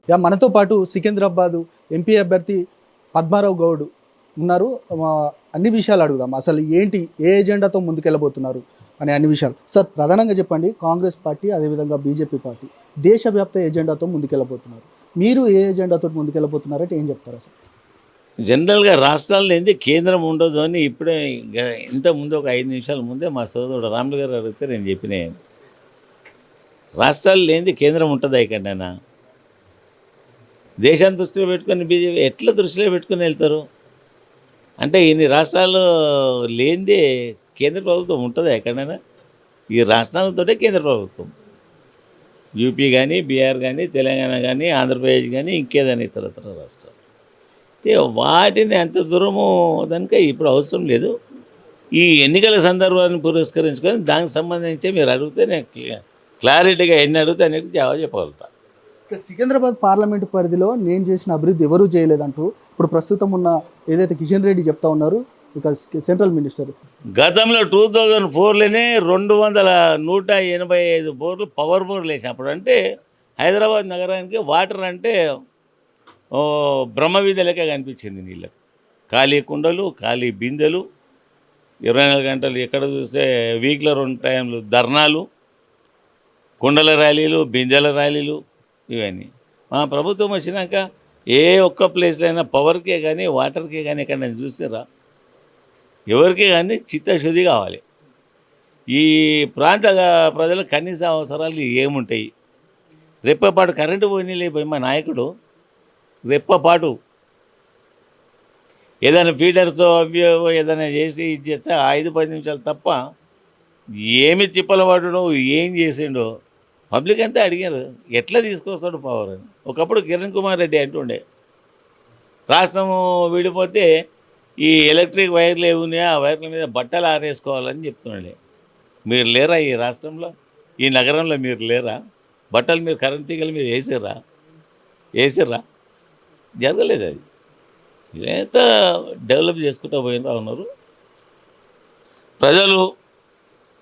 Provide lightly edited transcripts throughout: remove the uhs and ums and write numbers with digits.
మనతో పాటు సికింద్రాబాద్ ఎంపీ అభ్యర్థి పద్మారావు గౌడ్ ఉన్నారు. అన్ని విషయాలు అడుగుదాం. అసలు ఏంటి, ఏ ఎజెండాతో ముందుకెళ్ళబోతున్నారు అనే అన్ని విషయాలు. సార్, ప్రధానంగా చెప్పండి. కాంగ్రెస్ పార్టీ అదేవిధంగా బీజేపీ పార్టీ దేశవ్యాప్త ఎజెండాతో ముందుకెళ్ళబోతున్నారు. మీరు ఏ ఎజెండాతో ముందుకెళ్ళబోతున్నారంటే ఏం చెప్తారు అసలు? జనరల్గా రాష్ట్రాల్లో ఏంది కేంద్రం ఉండదు అని ఇప్పుడే ఇంతకుముందు ఒక 5 నిమిషాల ముందే మా సోదరుడు రాములు గారు అడిగితే నేను చెప్పిన రాష్ట్రాలు లేనిది కేంద్రం ఉంటుందా ఇక్కడైనా? దేశాన్ని దృష్టిలో పెట్టుకొని బీజేపీ ఎట్లా దృష్టిలో పెట్టుకొని వెళ్తారు? అంటే ఇన్ని రాష్ట్రాలు లేనిదే కేంద్ర ప్రభుత్వం ఉంటుందా ఎక్కడైనా? ఈ రాష్ట్రాలతోటే కేంద్ర ప్రభుత్వం. యూపీ కానీ, బీహార్ కానీ, తెలంగాణ కానీ, ఆంధ్రప్రదేశ్ కానీ, ఇంకేదైనా ఇతరత్ర రాష్ట్రాలు అయితే వాటిని అంత దూరము దానిక ఇప్పుడు అవసరం లేదు. ఈ ఎన్నికల సందర్భాన్ని పురస్కరించుకొని దానికి సంబంధించి మీరు అడిగితే నేను క్లారిటీగా ఎన్ని అడిగితే అన్నిటికీ జవాబు చెప్పగలుగుతా. సికింద్రాబాద్ పార్లమెంటు పరిధిలో నేను చేసిన అభివృద్ధి ఎవరూ చేయలేదంటూ ఇప్పుడు ప్రస్తుతం ఉన్న ఏదైతే కిషన్ రెడ్డి చెప్తా ఉన్నారు, ఇక సెంట్రల్ మినిస్టర్ గతంలో 2004లోనే 185 బోర్లు పవర్ బోర్లు వేసినప్పుడు. అంటే హైదరాబాద్ నగరానికి వాటర్ అంటే బ్రహ్మవిద్య లెక్క కనిపించింది. నీళ్ళకు ఖాళీ కుండలు, ఖాళీ బిందెలు, 24 గంటలు ఎక్కడ చూస్తే వీక్లో 2 టైంలు ధర్నాలు, కుండల ర్యాలీలు, బిందెల ర్యాలీలు, ఇవన్నీ. మా ప్రభుత్వం వచ్చినాక ఏ ఒక్క ప్లేస్లో అయినా పవర్కే కానీ వాటర్కే కానీ ఎక్కడ నేను చూస్తారా? ఎవరికే కానీ చిత్తశుద్ధి కావాలి. ఈ ప్రాంత ప్రజల కనీస అవసరాలు ఏముంటాయి? రెప్పపాటు కరెంటు పోయినా లేకపోయి మా నాయకుడు రెప్పపాటు ఏదైనా ఫీడర్తో అవి ఏదైనా చేసి ఇది చేస్తే 5-10 నిమిషాలు తప్ప ఏమి తిప్పలు పడడో ఏం చేసిండో పబ్లిక్ అంతా అడిగారు. ఎట్లా తీసుకొస్తాడు పవర్ అని. ఒకప్పుడు కిరణ్ కుమార్ రెడ్డి అంటుండే రాష్ట్రము విడిపోతే ఈ ఎలక్ట్రిక్ వైర్లు ఏమి ఉన్నాయో ఆ వైర్ల మీద బట్టలు ఆరేసుకోవాలని చెప్తున్నాడే. మీరు లేరా ఈ రాష్ట్రంలో, ఈ నగరంలో మీరు లేరా? బట్టలు మీరు కరెంట్ తీగల మీద వేసిర్రా? జరగలేదు. అది ఇదంతా డెవలప్ చేసుకుంటూ పోయినా ఉన్నారు ప్రజలు.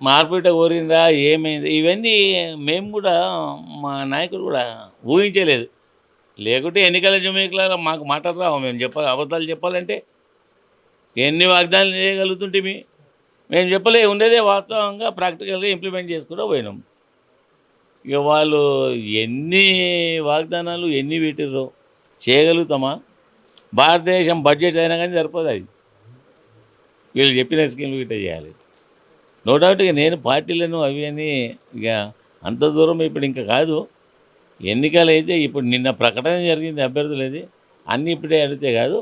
మార్పిట కోరిందా, ఏమైంది, ఇవన్నీ మేము కూడా మా నాయకుడు కూడా ఊహించలేదు. లేకుంటే ఎన్నికల జమీకులలో మాకు మాటలు రావు. మేము చెప్పాలి, అబద్ధాలు చెప్పాలంటే ఎన్ని వాగ్దానాలు చేయగలుగుతుంటే మేము చెప్పలే. ఉండేదే వాస్తవంగా ప్రాక్టికల్గా ఇంప్లిమెంట్ చేసుకుంటూ పోయినాం. ఇక వాళ్ళు ఎన్ని వాగ్దానాలు ఎన్ని వీటిరో చేయగలుగుతామా? భారతదేశం బడ్జెట్ అయినా కానీ సరిపోదు. అది వీళ్ళు చెప్పిన స్కీమ్లు గిట్ట చేయాలి. No doubt. ఇక నేను పార్టీలను అవి అని ఇక అంత దూరం ఇప్పుడు ఇంకా కాదు. ఎన్నికలు అయితే ఇప్పుడు నిన్న ప్రకటన జరిగింది అభ్యర్థులది. అన్నీ ఇప్పుడే అడిగితే కాదు,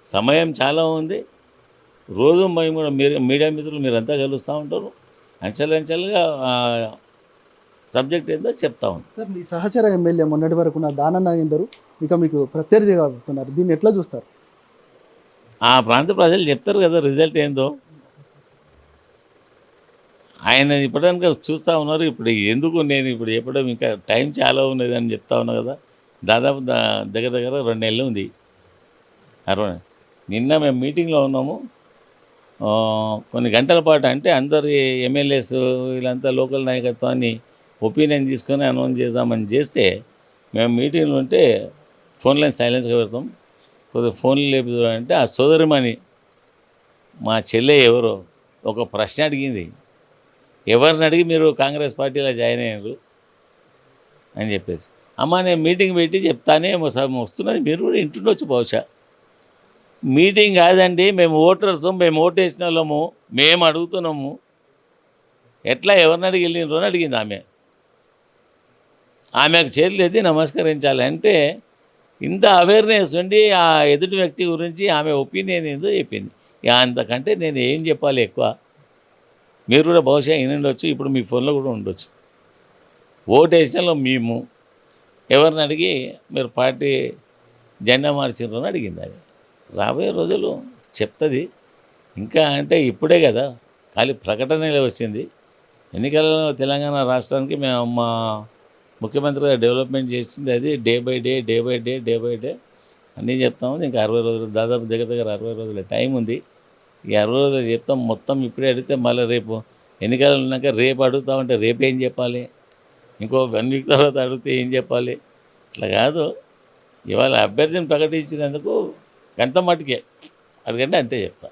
సమయం చాలా ఉంది. రోజు మేము కూడా మీడియా మిత్రులు మీరంతా కలుస్తూ ఉంటారు. అంచెలంచెలుగా సబ్జెక్ట్ ఏందో చెప్తా ఉంటాం. సార్, మీ సహచర ఎమ్మెల్యే మొన్నటి వరకు ఉన్న దానన్న నాగేందర్ ఇక మీకు ప్రత్యర్థిగా అవుతున్నారు. దీన్ని ఎట్లా చూస్తారు? ఆ ప్రాంత ప్రజలు చెప్తారు కదా రిజల్ట్ ఏందో. ఆయన ఇప్పటికీ చూస్తూ ఉన్నారు. ఇప్పుడు ఎందుకు నేను ఇప్పుడు చెప్పడం, ఇంకా టైం చాలా ఉన్నది అని చెప్తా ఉన్నా కదా. దాదాపు దగ్గర దగ్గర 2 నెలలు ఉంది. నిన్న మేము మీటింగ్లో ఉన్నాము. కొన్ని గంటల పాటు, అంటే అందరి ఎమ్మెల్యేస్ వీళ్ళంతా లోకల్ నాయకత్వాన్ని ఒపీనియన్ తీసుకొని అనౌన్స్ చేద్దామని చేస్తే, మేము మీటింగ్లో ఉంటే ఫోన్ లైన్ సైలెన్స్గా పెడతాం. కొద్దిగా ఫోన్లు లేపుతారంటే ఆ సోదరిమణి మా చెల్లె ఎవరో ఒక ప్రశ్న అడిగింది. ఎవరిని అడిగి మీరు కాంగ్రెస్ పార్టీలో జాయిన్ అయ్యారు అని చెప్పేసి. అమ్మ నేను మీటింగ్ పెట్టి చెప్తానే వస్తున్నది, మీరు కూడా ఇంటుండొచ్చు బహుశా. మీటింగ్ కాదండి, మేము ఓటర్స్, మేము ఓటేసిన వాళ్ళము, మేము అడుగుతున్నాము. ఎట్లా ఎవరిని అడిగి వెళ్ళినరు అని అడిగింది ఆమె. ఆమెకు చేతులు ఎత్తి నమస్కరించాలి. అంటే ఇంత అవేర్నెస్ ఉండి ఆ ఎదుటి వ్యక్తి గురించి ఆమె ఒపీనియన్ ఏందో చెప్పింది. అంతకంటే నేను ఏం చెప్పాలి ఎక్కువ? మీరు కూడా బహుశా వినుండొచ్చు, ఇప్పుడు మీ ఫోన్లో కూడా ఉండొచ్చు. ఓటేషన్లో మేము ఎవరిని అడిగి మీరు పార్టీ జెండా మార్చిండ్రు అని అడిగింది. అది రాబోయే రోజులు చెప్తుంది. ఇంకా అంటే ఇప్పుడే కదా, ఖాళీ ప్రకటనలే వచ్చింది. ఎన్నికలలో తెలంగాణ రాష్ట్రానికి మేము మా ముఖ్యమంత్రిగా డెవలప్మెంట్ చేసింది అది డే బై డే అన్నీ చెప్తాము. ఇంకా 60 రోజులు, దాదాపు దగ్గర దగ్గర 60 రోజుల టైం ఉంది. ఈ 60 రోజులు చెప్తాం. మొత్తం ఇప్పుడే అడిగితే మళ్ళీ రేపు ఎన్నికలు ఉన్నాక రేపు అడుగుతామంటే రేపు ఏం చెప్పాలి? ఇంకో 1 వీక్ తర్వాత అడిగితే ఏం చెప్పాలి? ఇట్లా కాదు. ఇవాళ అభ్యర్థిని ప్రకటించినందుకు ఎంత మట్టుకే అడిగంటే అంతే చెప్తా.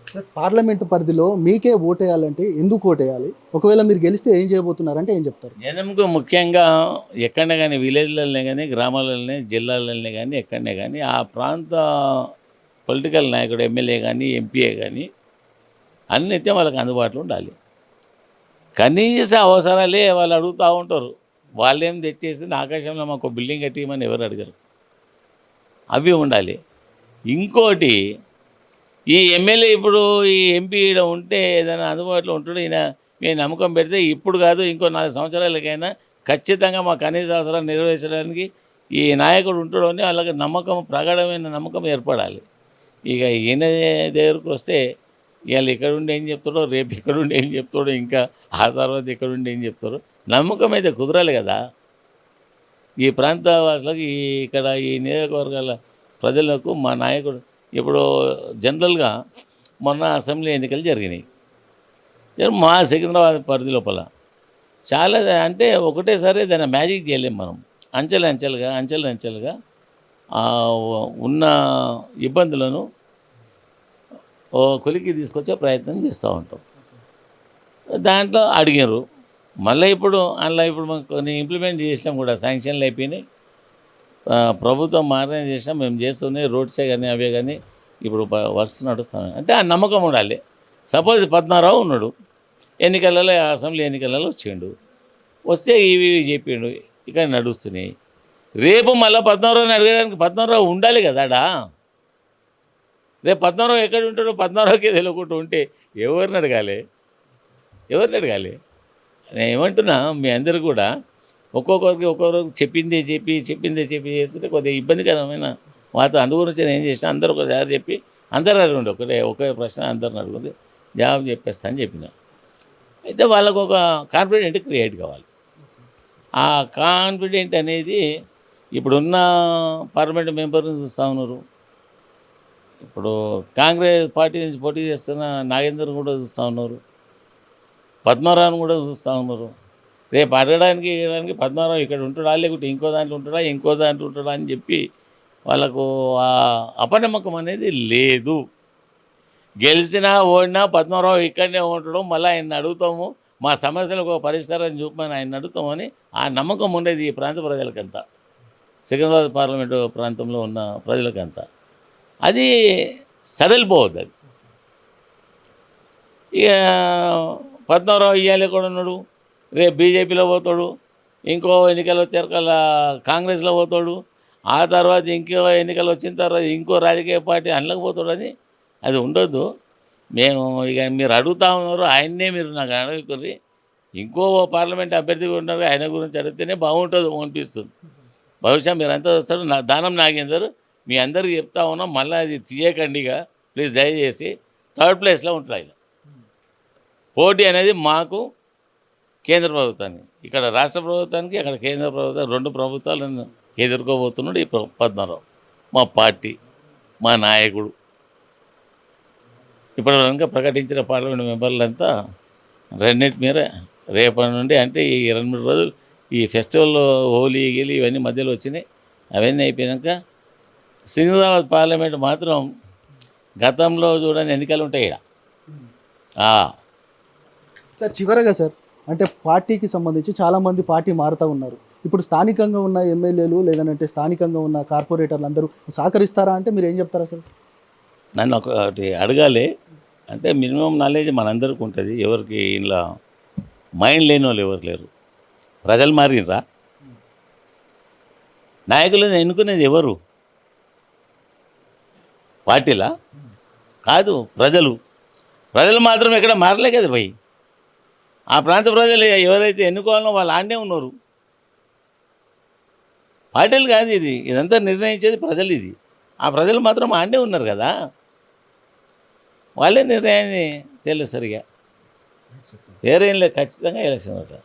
సార్ పార్లమెంటు పరిధిలో మీకే ఓటేయాలంటే ఎందుకు ఓటేయాలి, ఒకవేళ మీరు గెలిస్తే ఏం చేయబోతున్నారంటే ఏం చెప్తారు? జనంకు ముఖ్యంగా ఎక్కడనే కానీ విలేజ్లలోనే కానీ గ్రామాలలోనే జిల్లాలలోనే కానీ ఎక్కడనే కానీ ఆ ప్రాంత పొలిటికల్ నాయకుడు ఎమ్మెల్యే కానీ ఎంపీఏ కానీ అన్నిత్యం వాళ్ళకి అందుబాటులో ఉండాలి. కనీస అవసరాలే వాళ్ళు అడుగుతూ ఉంటారు. వాళ్ళేం తెచ్చేసింది ఆకాశంలో మాకు బిల్డింగ్ కట్టియమని ఎవరు అడిగారు. అవి ఉండాలి. ఇంకోటి ఈ ఎమ్మెల్యే ఇప్పుడు ఈ ఎంపీ ఈడ ఉంటే ఏదైనా అందుబాటులో ఉంటాడు. ఈయన మేము నమ్మకం పెడితే ఇప్పుడు కాదు ఇంకో 4 సంవత్సరాలకైనా ఖచ్చితంగా మా కనీస అవసరాలు నెరవేర్చడానికి ఈ నాయకుడు ఉంటాడు అని వాళ్ళకి నమ్మకం, ప్రగాఢమైన నమ్మకం ఏర్పడాలి. ఇక ఈయన దగ్గరకు వస్తే ఇవాళ ఇక్కడుండి ఏం చెప్తాడో, రేపు ఇక్కడుండి ఏం చెప్తాడో, ఇంకా ఆ తర్వాత ఇక్కడుండి ఏం చెప్తాడో నమ్మకం అయితే కుదరాలి కదా. ఈ ప్రాంత వాసులకు ఇక్కడ ఈ నియోజకవర్గాల ప్రజలకు మా నాయకుడు ఇప్పుడు జనరల్గా మొన్న అసెంబ్లీ ఎన్నికలు జరిగినాయి. మా సికింద్రాబాద్ పరిధి లోపల చాలా అంటే ఒకటేసారి దాన్ని మ్యాజిక్ చేయలేం మనం. అంచెలంచెలుగా ఉన్న ఇబ్బందులను కొలికి తీసుకొచ్చే ప్రయత్నం చేస్తూ ఉంటాం. దాంట్లో అడిగారు. మళ్ళీ ఇప్పుడు అందులో ఇప్పుడు కొన్ని ఇంప్లిమెంట్ చేసినాం కూడా, శాంక్షన్లు అయిపోయినాయి. ప్రభుత్వం మారనే చేసినాం, మేము చేస్తున్నాయి. రోడ్సే కానీ అవే కానీ ఇప్పుడు వర్క్స్ నడుస్తున్నాయి. అంటే ఆ నమ్మకం ఉండాలి. సపోజ్ పద్మారావు ఉన్నాడు, ఎన్నికలలో అసెంబ్లీ ఎన్నికలలో వస్తే ఇవి చెప్పిండు, ఇక్కడ నడుస్తున్నాయి. రేపు మళ్ళీ పద్మారావుని అడగడానికి పద్మారావు ఉండాలి కదా ఆడ. రేపు పద్మారావు ఎక్కడ ఉంటాడో పద్మారావుకే తెలియకుండా ఉంటే ఎవరిని అడగాలి? నేను ఏమంటున్నా, మీ అందరూ కూడా ఒక్కొక్కరికి చెప్పిందే చెప్పి చేస్తుంటే కొద్దిగా ఇబ్బందికరమైన అందుగురించి నేను ఏం చేసిన అందరూ ఒకసారి చెప్పి అందరూ అడగండి, ఒకే ప్రశ్న అందరిని అడుగుంది జవాబు చెప్పేస్తా అని చెప్పిన. అయితే వాళ్ళకు ఒక కాన్ఫిడెంట్ క్రియేట్ కావాలి. ఆ కాన్ఫిడెంట్ అనేది ఇప్పుడున్న పార్లమెంట్ మెంబర్ని చూస్తూ ఉన్నారు. ఇప్పుడు కాంగ్రెస్ పార్టీ నుంచి పోటీ చేస్తున్న నాగేందర్ని కూడా చూస్తూ ఉన్నారు, పద్మారావుని కూడా చూస్తూ ఉన్నారు. రేపు అడగడానికి పద్మారావు ఇక్కడ ఉంటాడా, లేకుంటే ఇంకో దాంట్లో ఉంటాడా అని చెప్పి వాళ్ళకు ఆ అపనమ్మకం అనేది లేదు. గెలిచినా ఓడినా పద్మారావు ఇక్కడనే ఉంటాడు, మళ్ళీ ఆయన అడుగుతాము, మా సమస్యలకు ఒక పరిష్కారం చూపమని ఆయన అడుగుతామని ఆ నమ్మకం ఉండేది ఈ ప్రాంత ప్రజలకంతా, సికింద్రాబాద్ పార్లమెంటు ప్రాంతంలో ఉన్న ప్రజలకంతా. అది సడలిపోవద్దు. అది ఇక పద్మారావు ఇయ్యాలి కూడా ఉన్నాడు, రేపు బీజేపీలో పోతాడు, ఇంకో ఎన్నికలు వచ్చారు కల్లా కాంగ్రెస్లో పోతాడు, ఆ తర్వాత ఇంకో ఎన్నికలు వచ్చిన తర్వాత ఇంకో రాజకీయ పార్టీ అందులోకి పోతాడు. అది ఉండొద్దు. మేము ఇక మీరు అడుగుతూ ఉన్నారు, ఆయన్నే మీరు నాకు అడగకుర్రి, ఇంకో పార్లమెంట్ అభ్యర్థి ఉన్నారు, ఆయన గురించి అడిగితేనే బాగుంటుంది అనిపిస్తుంది. బహుశా మీరంతా వస్తారు. దానం నాగేందర్ మీ అందరికీ చెప్తా ఉన్నాం, మళ్ళీ అది తీయకండిగా ప్లీజ్, దయచేసి. 3rd ప్లేస్లో ఉంటుంది ఆయన. పోటీ అనేది మాకు కేంద్ర ప్రభుత్వానికి, ఇక్కడ రాష్ట్ర ప్రభుత్వానికి, అక్కడ కేంద్ర ప్రభుత్వం, 2 ప్రభుత్వాలను ఎదుర్కోబోతున్నాడు ఈ పద్మారావు. మా పార్టీ, మా నాయకుడు. ఇప్పుడు కనుక ప్రకటించిన పార్లమెంట్ మెంబర్లంతా రెండింటి మీద రేపటి నుండి, అంటే ఈ 2-3 రోజులు ఈ ఫెస్టివల్, హోలీ గీలి ఇవన్నీ మధ్యలో వచ్చినాయి. అవన్నీ అయిపోయాక సికింద్రాబాద్ పార్లమెంట్ మాత్రం గతంలో చూడని ఎన్నికలు ఉంటాయి ఇక్కడ. సార్ చివరగా సార్, అంటే పార్టీకి సంబంధించి చాలామంది పార్టీ మారుతూ ఉన్నారు. ఇప్పుడు స్థానికంగా ఉన్న ఎమ్మెల్యేలు లేదంటే స్థానికంగా ఉన్న కార్పొరేటర్లు అందరూ సహకరిస్తారా అంటే మీరు ఏం చెప్తారా సార్? నన్ను ఒకటి అడగాలి అంటే మినిమం నాలెడ్జ్ మనందరికీ ఉంటుంది. ఎవరికి ఇలా మైండ్ లేని వాళ్ళు ఎవరు లేరు. ప్రజలు మారినరా? నాయకులను ఎన్నుకునేది ఎవరు? పార్టీలా? కాదు, ప్రజలు మాత్రం ఎక్కడ మారలే కదా భయ్. ఆ ప్రాంత ప్రజలు ఎవరైతే ఎన్నుకోవాలనో వాళ్ళు ఆడనే ఉన్నారు. పార్టీలు కాదు, ఇదంతా నిర్ణయించేది ప్రజలు. ఆ ప్రజలు మాత్రం ఆడనే ఉన్నారు కదా, వాళ్ళే నిర్ణయాన్ని తెలియదు సరిగా. వేరేం లేదు, ఖచ్చితంగా ఎలక్షన్ అవుతారు.